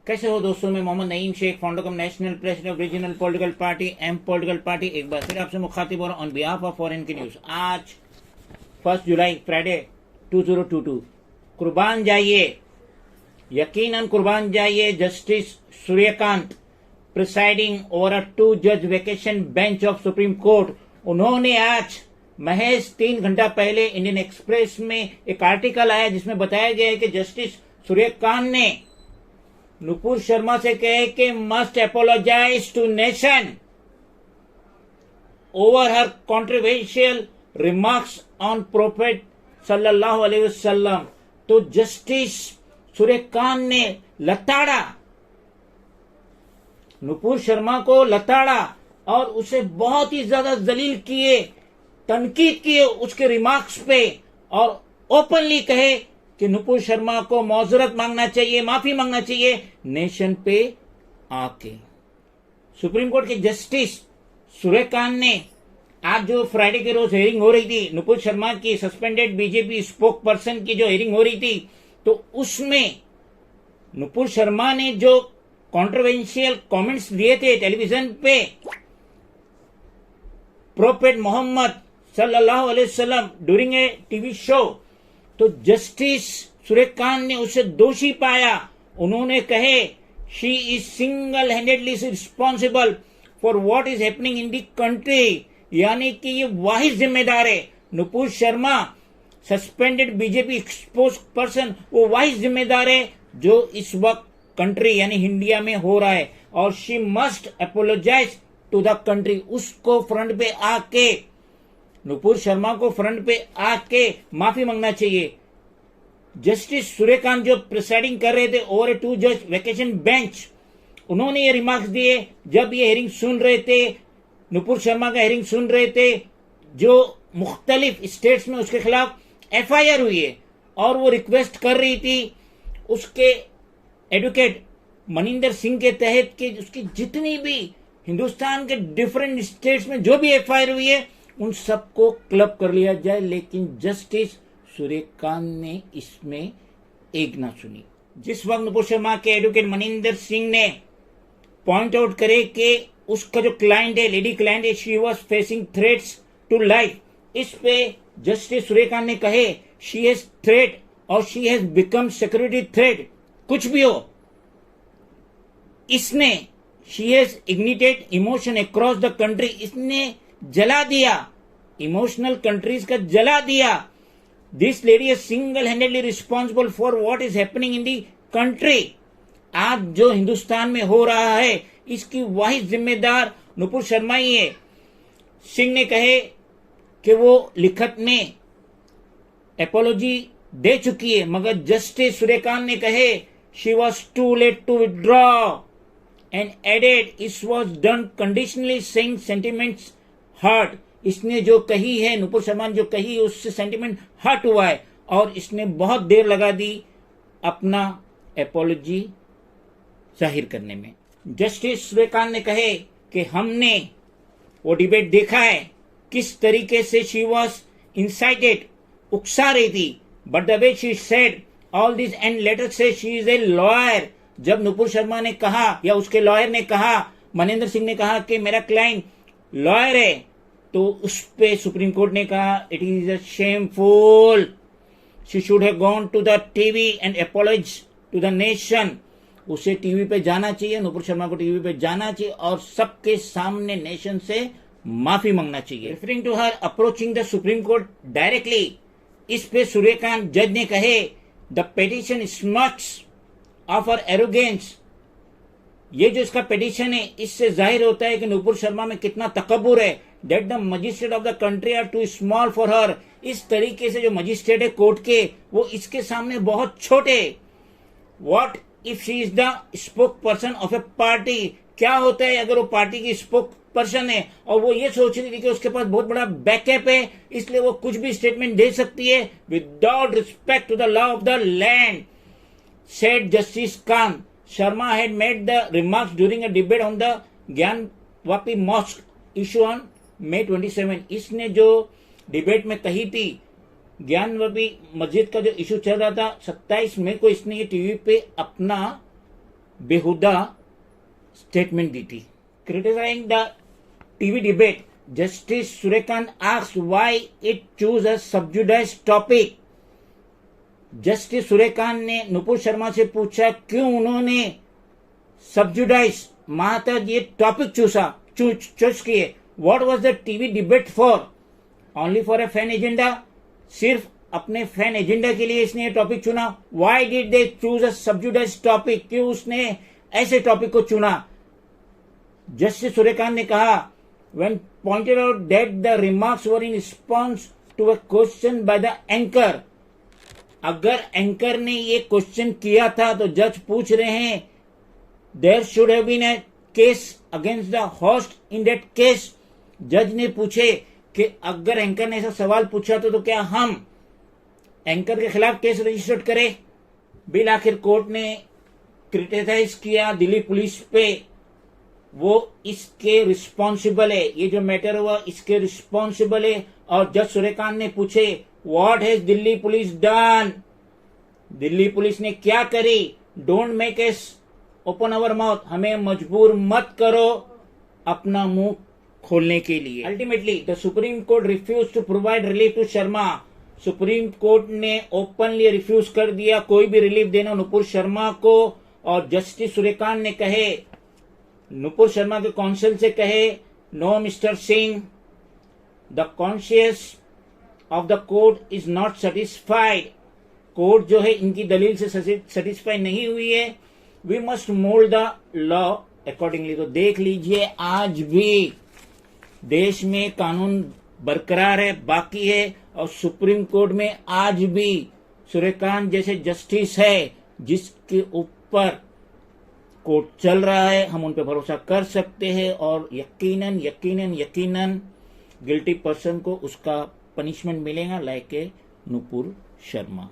कैसे हो दोस्तों, मैं Mohammad Naeem Shaikh, founder cum national president of regional political party M political party, एक बार फिर आपसे मुखातिब हो रहा हूं ऑन बिहाफ ऑफ फॉरेन की न्यूज। आज 1 जुलाई फ्राइडे 2022। कुर्बान जाइए, यकीनन कुर्बान जाइए justice Suryakant presiding over a 2 जज vacation bench of supreme court. उन्होंने आज महज 3 घंटा पहले इंडियन एक्सप्रेस में एक आर्टिकल आया जिसमें बताया गया है कि जस्टिस सूर्यकांत ने नुपुर शर्मा से कहे कि must apologise to nation over her controversial remarks on prophet सल्लल्लाहु अलैहि वसल्लम। तो जस्टिस सूर्यकांत ने लताड़ा, नुपुर शर्मा को लताड़ा और उसे बहुत ही ज्यादा जलील किए, तनकीद किए उसके रिमार्क्स पे, और ओपनली कहे कि नुपुर शर्मा को मौजरत मांगना चाहिए, माफी मांगना चाहिए नेशन पे आके। सुप्रीम कोर्ट के जस्टिस सूर्यकांत ने आज जो फ्राइडे के रोज हेयरिंग हो रही थी नुपुर शर्मा की, सस्पेंडेड बीजेपी स्पोक पर्सन की जो हेयरिंग हो रही थी, तो उसमें नुपुर शर्मा ने जो कॉन्ट्रोवर्शियल कमेंट्स दिए थे टेलीविजन पे प्रोफेट मोहम्मद सल्लल्लाहु अलैहि वसल्लम ड्यूरिंग ए टीवी शो, तो जस्टिस सूर्यकांत ने उसे दोषी पाया। उन्होंने कहे she is single handedly responsible for what is happening in the country, यानी कि ये वाहिद जिम्मेदार है। Nupur Sharma suspended BJP expose person, वो वाहिद जिम्मेदार है जो इस वक्त कंट्री यानी इंडिया में हो रहा है, और she must apologise to the country. उसको फ्रंट पे आके, नुपुर शर्मा को फ्रंट पे आके माफी मांगना चाहिए। जस्टिस सूर्यकांत जो प्रिसाइडिंग कर रहे थे ओवर ए 2 जज वेकेशन बेंच, उन्होंने ये रिमार्क्स दिए जब ये हेयरिंग सुन रहे थे, नुपुर शर्मा का हेयरिंग सुन रहे थे, जो मुख्तलिफ स्टेट्स में उसके खिलाफ एफआईआर हुई है, और वो रिक्वेस्ट कर रही थी उसके एडवोकेट मनिंदर सिंह के तहत कि उसकी जितनी भी हिंदुस्तान के डिफरेंट स्टेट्स में जो भी एफआईआर हुई है उन सबको क्लब कर लिया जाए। लेकिन जस्टिस सूर्यकांत ने इसमें एक ना सुनी। जिस वक्त नुपुर शर्मा के एडवोकेट मनिंदर सिंह ने पॉइंट आउट करे कि उसका जो क्लाइंट है, लेडी क्लाइंट है, she was facing threats to life, इस पे जस्टिस सूर्यकांत ने कहे शी हैज थ्रेट और she has become security threat. कुछ भी हो, इसने she has ignited emotion across the country, इसने जला दिया, इमोशनल कंट्रीज का जला दिया। This lady is single handedly responsible for what is happening in the country. आज जो हिंदुस्तान में हो रहा है इसकी वाहिद जिम्मेदार नुपुर शर्मा ही है। सिंह ने कहे कि वो लिखत में एपोलॉजी दे चुकी है, मगर जस्टिस सूर्यकांत ने कहे she was too late to withdraw and added it was done conditionally, saying sentiments hurt. इसने जो कही है, नुपुर शर्मा ने जो कही है, उससे सेंटिमेंट हर्ट हुआ है, और इसने बहुत देर लगा दी अपना एपोलॉजी जाहिर करने में। जस्टिस सूर्यकांत ने कहे कि हमने वो डिबेट देखा है किस तरीके से शी वॉज इंसाइटेड, उकसा रही थी, but the way she said all this and later से शी इज ए लॉयर। जब नुपुर शर्मा ने कहा या उसके लॉयर ने कहा, मनिंदर सिंह ने कहा कि मेरा क्लाइंट लॉयर है, तो उस पे सुप्रीम कोर्ट ने कहा it is a shameful, she should have gone to the TV and apologise to the nation. उसे टीवी पे जाना चाहिए, नुपुर शर्मा को टीवी पे जाना चाहिए और सबके सामने नेशन से माफी मांगना चाहिए। Referring to her approaching the supreme court directly, इस पे सूर्यकांत जज ने कहे the petition smacks of her arrogance. ये जो इसका पिटीशन है इससे जाहिर होता है कि नुपुर शर्मा में कितना तकब्बुर है। That the magistrate of the country are too small for her. इस तरीके से जो मजिस्ट्रेट है कोर्ट के, वो इसके सामने बहुत छोटे। What if she is the spoke person of A party, क्या होता है अगर वो पार्टी की स्पोक पर्सन है और वो ये सोच रही थी कि उसके पास बहुत बड़ा बैकअप है, इसलिए वो कुछ भी स्टेटमेंट दे सकती है without respect to the law of the land, said justice Kant. Sharma had made the remarks during a debate on the Gyanvapi mosque issue on May 27। इसने जो डिबेट में कही थी ज्ञानवापी मस्जिद का जो इशू चल रहा था 27 मई को, इसने ये टीवी पे अपना बेहुदा स्टेटमेंट दी थी। Criticising the TV debate, justice Suryakant asked why it chose a sub judice topic. Justice Suryakant ने नुपुर शर्मा से पूछा क्यों उन्होंने सब्जुडाइज महातज ये टॉपिक चूज किए। What was the TV debate for? Only for a fan agenda? सिर्फ अपने फैन एजेंडा के लिए इसने ये टॉपिक चुना। Why did they choose a sub judice topic? क्यों उसने ऐसे टॉपिक को चुना? जस्टिस सूर्यकांत ने कहा when pointed out that the remarks were in response to a question by the anchor। अगर एंकर ने ये क्वेश्चन किया था तो जज पूछ रहे हैं there should have been a case against the host in that case. जज ने पूछे कि अगर एंकर ने ऐसा सवाल पूछा तो क्या हम एंकर के खिलाफ केस रजिस्टर्ड करें? बिल आखिर कोर्ट ने क्रिटिसाइज किया दिल्ली पुलिस पे, वो इसके रिस्पॉन्सिबल है, ये जो मैटर हुआ इसके रिस्पॉन्सिबल है। और जज सूर्यकांत ने पूछे what has Delhi police done? Delhi police ने क्या करी? Don't make us open our mouth, हमें मजबूर मत करो अपना मुंह खोलने के लिए। Ultimately the supreme court refuse to provide relief to Sharma. Supreme court ने ओपनली रिफ्यूज कर दिया कोई भी रिलीफ देना नुपुर शर्मा को। और जस्टिस सूर्यकांत ने कहे, नुपुर शर्मा के काउंसिल से कहे, no mister Singh, the conscious of the court is not satisfied. Court जो है इनकी दलील से सेटिस्फाई नहीं हुई है। We must mould the law accordingly. तो देख लीजिए आज भी देश में कानून बरकरार है, बाकी है, और सुप्रीम कोर्ट में आज भी सूर्यकांत जैसे जस्टिस है जिसके ऊपर कोर्ट चल रहा है, हम उन पर भरोसा कर सकते हैं और यकीनन यकीनन यकीनन गिल्टी पर्सन को उसका पनिशमेंट मिलेगा, लाइक नुपुर शर्मा।